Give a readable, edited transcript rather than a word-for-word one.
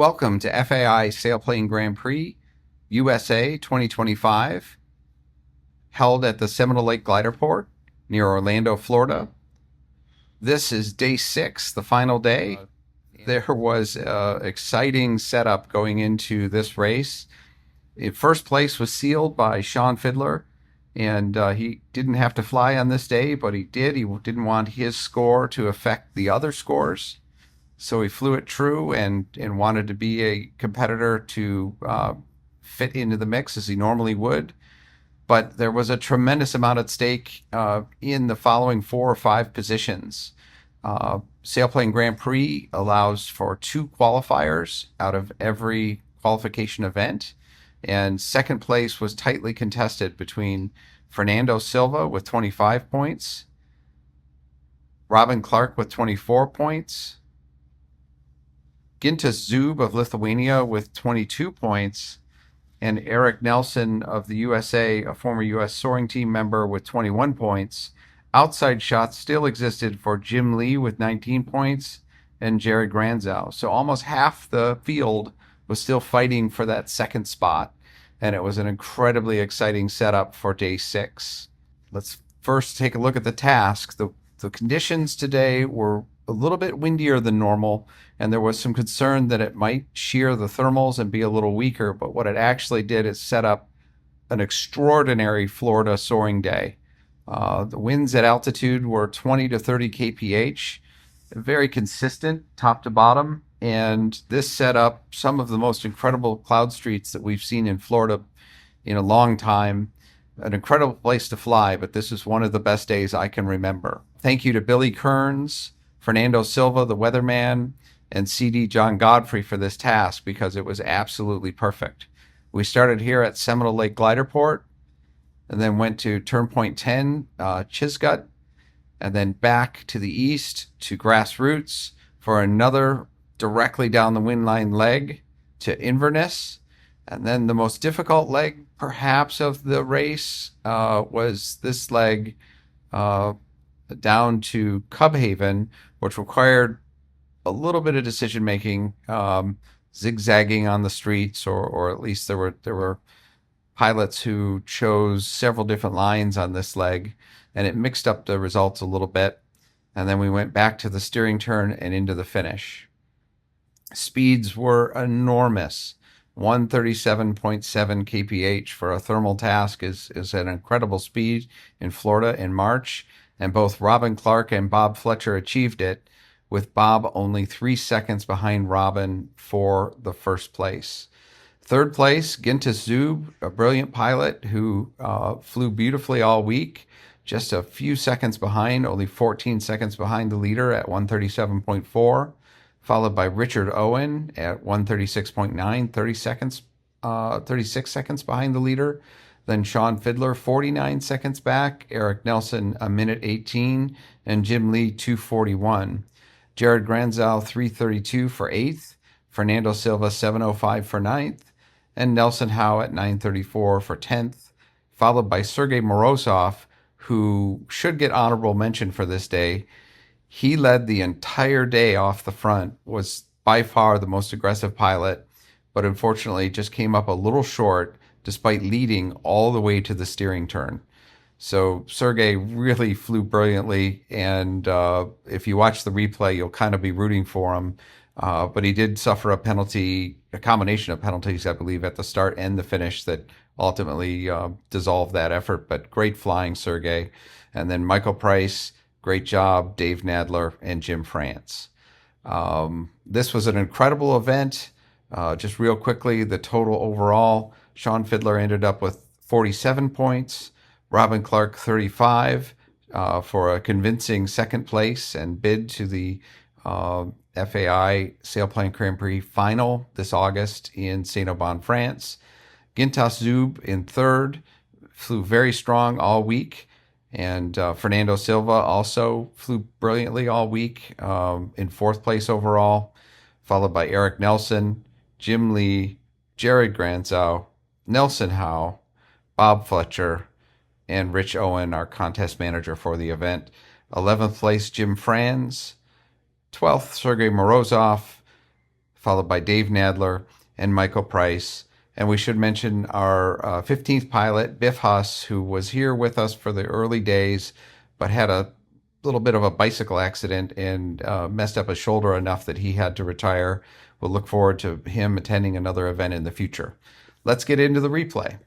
Welcome to FAI Sailplane Grand Prix USA 2025, held at the Seminole-Lake Glider Port near Orlando, Florida. This is day 6, the final day. There was an exciting setup going into this race. First place was sealed by Sean Fiddler, and he didn't have to fly on this day, but he did. He didn't want his score to affect the other scores. So he flew it true and wanted to be a competitor to fit into the mix as he normally would. But there was a tremendous amount at stake in the following 4 or 5 positions. Sailplane Grand Prix allows for 2 qualifiers out of every qualification event. And second place was tightly contested between Fernando Silva with 25 points, Robin Clark with 24 points, Gintas Zub of Lithuania with 22 points, and Eric Nelson of the USA, a former U.S. soaring team member, with 21 points. Outside shots still existed for Jim Lee with 19 points and Jared Granzow. So almost half the field was still fighting for that second spot, and it was an incredibly exciting setup for day 6. Let's first take a look at the task. The conditions today were a little bit windier than normal, and there was some concern that it might shear the thermals and be a little weaker, but what it actually did is set up an extraordinary Florida soaring day. The winds at altitude were 20 to 30 kph, very consistent top to bottom, and this set up some of the most incredible cloud streets that we've seen in Florida in a long time. An incredible place to fly, but this is one of the best days I can remember. Thank you to Billy Kearns, Fernando Silva, the weatherman, and CD John Godfrey for this task because it was absolutely perfect. We started here at Seminole-Lake Glider Port and then went to Turn Point 10, Chisgut, and then back to the east to Grassroots for another directly down the wind line leg to Inverness. And then the most difficult leg, perhaps, of the race was this leg down to Cubhaven, which required a little bit of decision making, zigzagging on the streets, or at least there were pilots who chose several different lines on this leg, and it mixed up the results a little bit. And then we went back to the steering turn and into the finish. Speeds were enormous. 137.7 kph for a thermal task is an incredible speed in Florida in March, and both Robin Clark and Bob Fletcher achieved it, with Bob only 3 seconds behind Robin for the first place. Third place, Gintas Zub, a brilliant pilot who flew beautifully all week, just a few seconds behind, only 14 seconds behind the leader at 137.4. Followed by Richard Owen at 136.9, 36 seconds behind the leader. Then Sean Fiddler, 49 seconds back. Eric Nelson, 1:18, and Jim Lee, 2:41. Jared Granzow, 3:32 for 8th. Fernando Silva, 7:05 for 9th. And Nelson Howe at 9:34 for 10th. Followed by Sergei Morozov, who should get honorable mention for this day. He led the entire day off the front, was by far the most aggressive pilot, but unfortunately just came up a little short despite leading all the way to the steering turn. So Sergei really flew brilliantly, and if you watch the replay, you'll kind of be rooting for him. But he did suffer a combination of penalties, I believe, at the start and the finish that ultimately dissolved that effort. But great flying, Sergei. And then Michael Price, great job, Dave Nadler, and Jim France. This was an incredible event. Just real quickly, the total overall, Sean Fiddler ended up with 47 points, Robin Clark 35 for a convincing second place and bid to the FAI Sailplane Grand Prix final this August in Saint-Aubin, France. Gintas Zub in third, flew very strong all week. And Fernando Silva also flew brilliantly all week in 4th place overall, followed by Eric Nelson, Jim Lee, Jared Granzow, Nelson Howe, Bob Fletcher, and Rich Owen, our contest manager for the event. 11th place, Jim Franz. 12th, Sergei Morozov. followed by Dave Nadler and Michael Price. And we should mention our 15th pilot, Biff Huss, who was here with us for the early days, but had a little bit of a bicycle accident and messed up his shoulder enough that he had to retire. We'll look forward to him attending another event in the future. Let's get into the replay.